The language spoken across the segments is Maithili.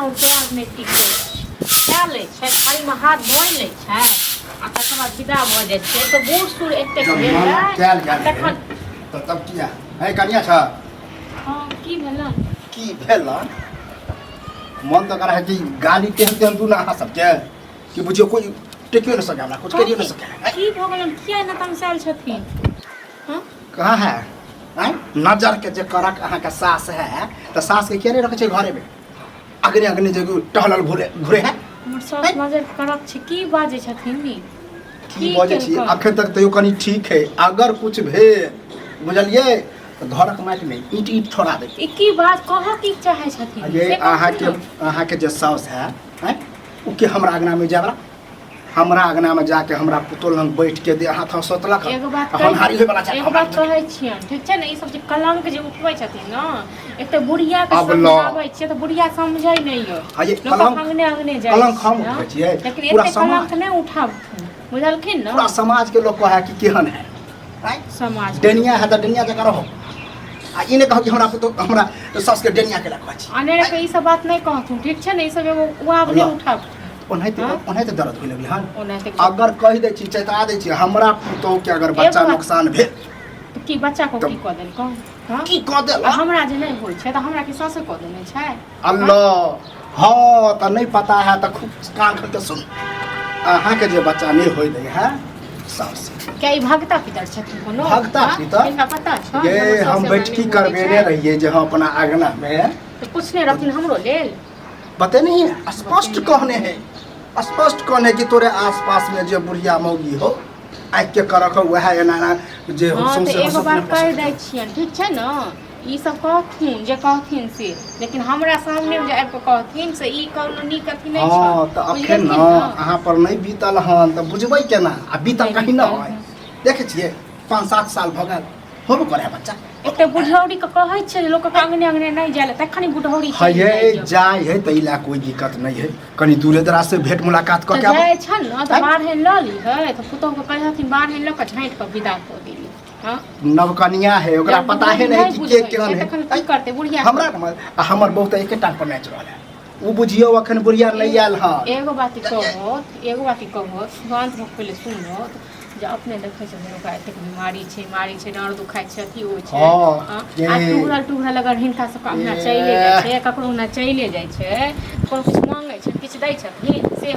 और तोरा में टिक क्या ले छै थारी में हाथ धोइ ले छै आ तकर बाद विदा भ जाइ छै तो बूढ़ सूढ़ एते तखन तब किया है कनिया छ हां की भेलन मन तो करा है कि गाली तेहन तेहन तू ना आ सबके कि बुझियो कोई टेकियो न सके हमरा कुछ करियो न सके की भ गेलन किया न तमसाल छथिन हां कहाँ है नजर के जे करक अहाँ के सास है तो सास के केने रखे छै घरे में अगने अगने जे टहलल घुरे है हमर सास नजर करक छै की बाजे छथिन नी की बाजे छी अखन तक तयो कनी ठीक है अगर कुछ भे बुझलिए तो घरक माटि में ईंट ईंट छोड़ा दे ई की बात कह की चाहे छथिन ये अहाँ के जे सास है उ के हमरा अंगना में जाबरा हमरा अंगना में जाके हमरा पुतोल लंग बैठ के दे हाथ सोतलक एगो बात हम हारी होय वाला छै एगो बात कहै छियै ठीक छै ने ई सब जे कलंक जे उठबै छथिन न एक त बुढ़िया के समझाबै छियै त बुढ़िया समझै नै यो लोक अंगने अंगने जाइ कलंक हम उठबै छियै लेकिन एते कलंक नै उठाब बुझलखिन न पूरा समाज के लोग कहै कि केहन है समाज डेनिया है त डेनिया जका रहो आ ई ने कह कि हमरा सास के डेनिया के लखवा छी अने के ई सब बात नै कहथुन ठीक छै ने ई सब एगो उआब नै उठाब ओनाहिते दर्द होय लगलै हन अगर कहि दै छी चेता दै छी हमरा पुतोह के अगर बच्चा नुकसान भेल त की बच्चा को की क देल कह की क देल हमरा जे नै होय छै त हमरा के सासे क देने छै अल्लाह हां त नै पता है त खूब कान खोल के सुन अहाँ के जे बच्चा नै होय दै है सास क्या ई भगता पितर छथिन कोनो भगता पितर इनका पता छ ये हम बैठकी करबेने रहिए जे हम अपना आंगना में तो पूछने रहथिन हमरो लेल बते नहीं है स्पष्ट कहने हैं स्पष्ट कहने कि तोरे आसपास में जो बुढ़िया मौगी हो आइ के करख वह एना जे हम से एगो बात कह दै छियन ठीक छै न ई सब कहथिन जे कहथिन से लेकिन हमरा सामने जे आबि के कहथिन से ई कोनो नीक अथी नै छै हां त अखन न अहाँ पर नै बीतल हन त बुझबै केना आ बीतल कहीं न होय देखे छियै 5-7 साल भ गेल होबो करे बच्चा एते बुढ़ौरी के कहै छै लोक के अंगने अंगने नै जाले तखनी बुढ़ौरी छै जाय है तैला कोई दिक्कत नै है कनी दूरे दराज से भेंट मुलाकात क के जाय छ न त बाहर ल ली है त पुतोह के कहथिन बाहर ल के झांट के विदा क देली हां नवकनिया है ओकरा पता है नहीं कि के केहन है की करते बुढ़िया हमरा हमर बहुत एके टांग पर नाच रहल है उ बुझियो अखन बुढ़िया नै आयल हां एगो बात कहो शांत भक पहले सुनो जे अपने देखै छै ओकरा एते बीमारी छै डाँड़ दुखाइ छै अथी होइ छै हां टुघरल अगर हिनका सब अपना चले जाइ छै ककरो ना चले जाइ छै कोनो कुछ मांगे छै किछ दै छथिन से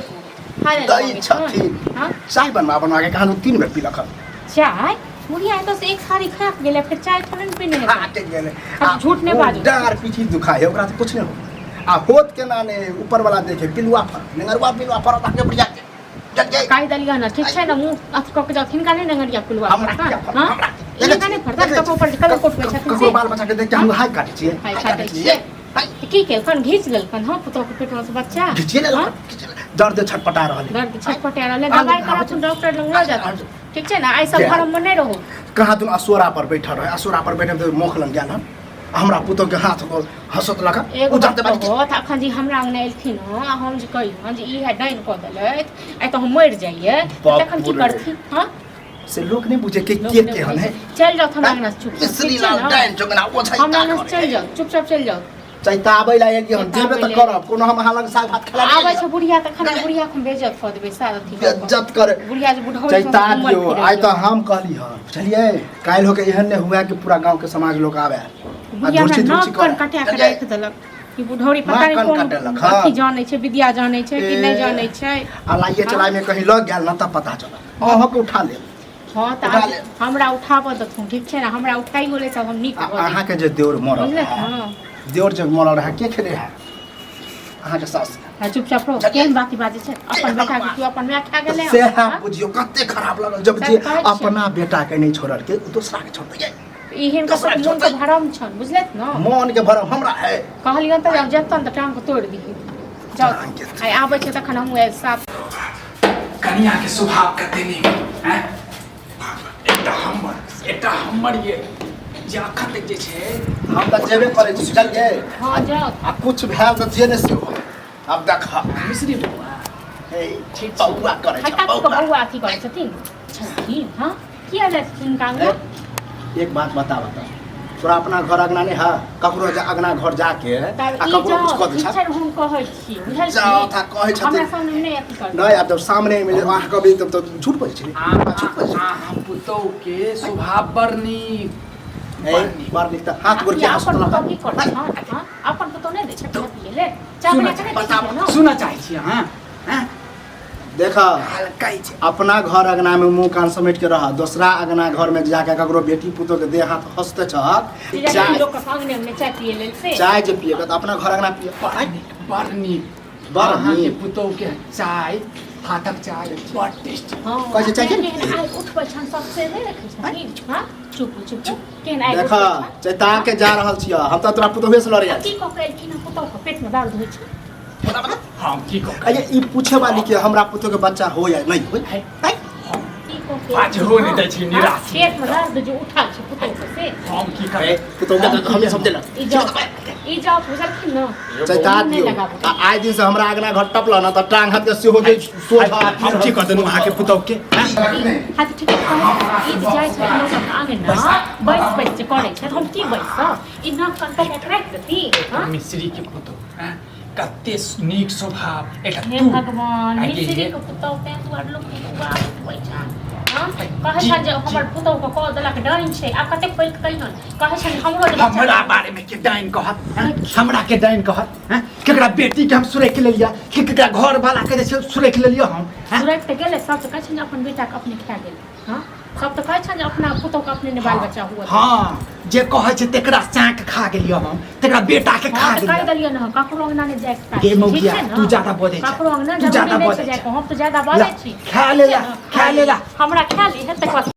दै छथिन हां चाय बनवा के कहां 3 बेर पीलक चाय बुढ़िया तो से एक सारी खा गेले फिर चाय थोड़े पीने गेले झूठ ने बाजू डार पीठी दुखाए ओकरा से कुछ नहीं हो आ होत के ना ने ऊपर वाला देखे पिलुआ पर नेंगरवा पिलुआ पर ताके बुढ़िया के जग जाए काई दलिया ना ठीक छै ना मुंह अथ क के जथिन का ने नेंगरिया पिलुआ हां इनका ने फरदा कपो पर कलर कोट में छथिन से बाल बच्चा के देख के हम हाय काटे छिए हाय काटे छिए की के कन घिच गेल कन हां पुतो के पेट में से बच्चा घिचे ले दर्द छटपटा रहल दर्द छटपटा रहल दवाई करा तू डॉक्टर लंग ल जा ठीक छै ना आई सब घर में नै रहो कहाँ तुम असोरा पर बैठा रहे असोरा पर बैठे तो मुख लग गेल हमरा पुतो के हाथ को हंसत लगा उ जानते बात बहुत अखन जी हमरा अंगने एलखिन हो हम जे कहियो जे ई है डाइन क देलैत आई तो हम मर जाइए तखन की करथि हां से लोग नहीं बुझे के केहन है चल जाओ हमरा अंगना चुप इसरी लाल डाइन जोगना ओ छै हमरा अंगना चल जाओ चुपचाप चल जाओ चैता आबै ला एक हम जेबे त करब कोनो हम अहाँ लग साग भात खिला आबै छ बुढ़िया तखन बुढ़िया हम बेइज्जत क देबै सारा अथी बेइज्जत करे बुढ़िया जे बुढ़ौरी चैता दियो आई तो हम कहली हां बुझलिए काल हो के एहन ने हुआ कि पूरा गांव के समाज लोग आवे बुढ़िया नाक कन कटा के राख देलक कि बुढ़ौरी पता नहीं कौन अथी जाने छै विद्या जाने छै कि नहीं जाने छै अलाइए चलाय में कहीं लग गेल न त पता चलत अहाँ के उठा ले हां त हमरा उठाब दथु ठीक छै ना हमरा उठाई गेले सब हम नीक अहाँ के जे देवर मरल हां देवर जब मरल रहा के खेले है अहाँ के सास चुपचाप रहो केहन बाती बाजे छै अपन बेटा के तू अपन माय खा गेले से हम बुझियो कते खराब लगल जब जे अपना बेटा के नहीं छोड़ल के दूसरा के छोड़ दे इहन का मन के भरम छन बुझलैत न मन के भरम हमरा है कहलियन त जब जतन त टांग को तोड़ दी जाओ आई आबै छै तखन हम साफ कन्या के स्वभाव कते नहीं हैं एटा हमर ये जे अखन तक जे छै हम त जेबे करे छी चल गे हां जाओ आ कुछ भेल त जेने से हो अब देख मिश्री बउआ हे ठीक बउआ करे छै बउआ अथी करे छथिन हां किया जाय छथिन कांगा एक बात बता तोरा अपना घर अगना नहीं है ककरो अगना घर जाके आ ककरो कुछ कह दे इच्छा हम कहै छी बुझल छी जाओ था कहै छथिन हमरा सामने नहीं अथी कर नहीं अब जब सामने मिले वहाँ कभी तब तो झूठ बोलै छी झूठ बोलै छी हम पुतौ के स्वभाव बड़ नीक बार निकता हाथ गोर के अपन हंसत तो की कर हां अपन तो नहीं दे छै पिए ले चावल के सुना चाहै छी हां हां देखा हल्काई छै अपना घर अगना में मुंह कान समेट के रह दूसरा अगना घर में जाके ककरो बेटी पुतो के देह हाथ हंसते छ चाय लोग के सामने में चाय पिए ले से चाय जे पिएगा तो अपना घर अगना पिए बड़ नीक बड़ अहाँ के नीक पुतौ के चाय हाथक चाय बड़ टेस्टी हां कैसे चाय के आई उठ पर छन सबसे नहीं रखे छथिन हां चुप चुप केन आई देखा चैता के जा रहल छियै हम त तोरा पुतोहे से लड़े की को के कि ना पुतो के पेट में दर्द होइ छै हम की को अरे ई पूछे वाली के हमरा पुतो के बच्चा हो या नहीं हो की को के आज हो नहीं दै छी निराश पेट में दर्द जो उठा छै पुतो के से हम की करे पुतो के तो हम समझे ई जाओ बुझल कि न चैता दियो आइ दिन से हमरा अगना घर टपला ना त टांग हाथ के सेहो के सोझा हम की कर देनु अहाँ के पुतौ के हाथ ठीक है ई जाय छै लोग के आगे ना बैस करे छै हम की बैस ई ना कंटा के रख देती हां मिस्री के पुतौ कते नीक स्वभाव एकटा हे तू भगवान मिस्री के पुतौ ते दुआर लोग के बात होइ छै हां कहै छै जे हमर पुतौ के कह देलक डाइन छै आ कते पैल कहिन कहै छै हमरो जे हमरा बारे में के डाइन कहत हमरा के डाइन कहत हैं केकरा बेटी के हम सुरै के लेलिया केकरा घर वाला के जे सुरै के लेलिया हम सुरत के गेले सब कहै छै अपन बेटा के अपने खा गेल हां सब तो कहै छै जे अपना पुतौ के अपने ने बाल बच्चा हुआ हां जे कहै छै तेकरा चाक खा गेलियो हम तेकरा बेटा के खा कह गेलियो देलिए न ककरो अंगना ने जाय के गे मौगिया तू ज्यादा बोलै छै ककरो अंगना तू ज्यादा जरूरी बोलै नहीं छै जाय हम तो ज्यादा बोलै छी खा लेला हमरा खा ली है तक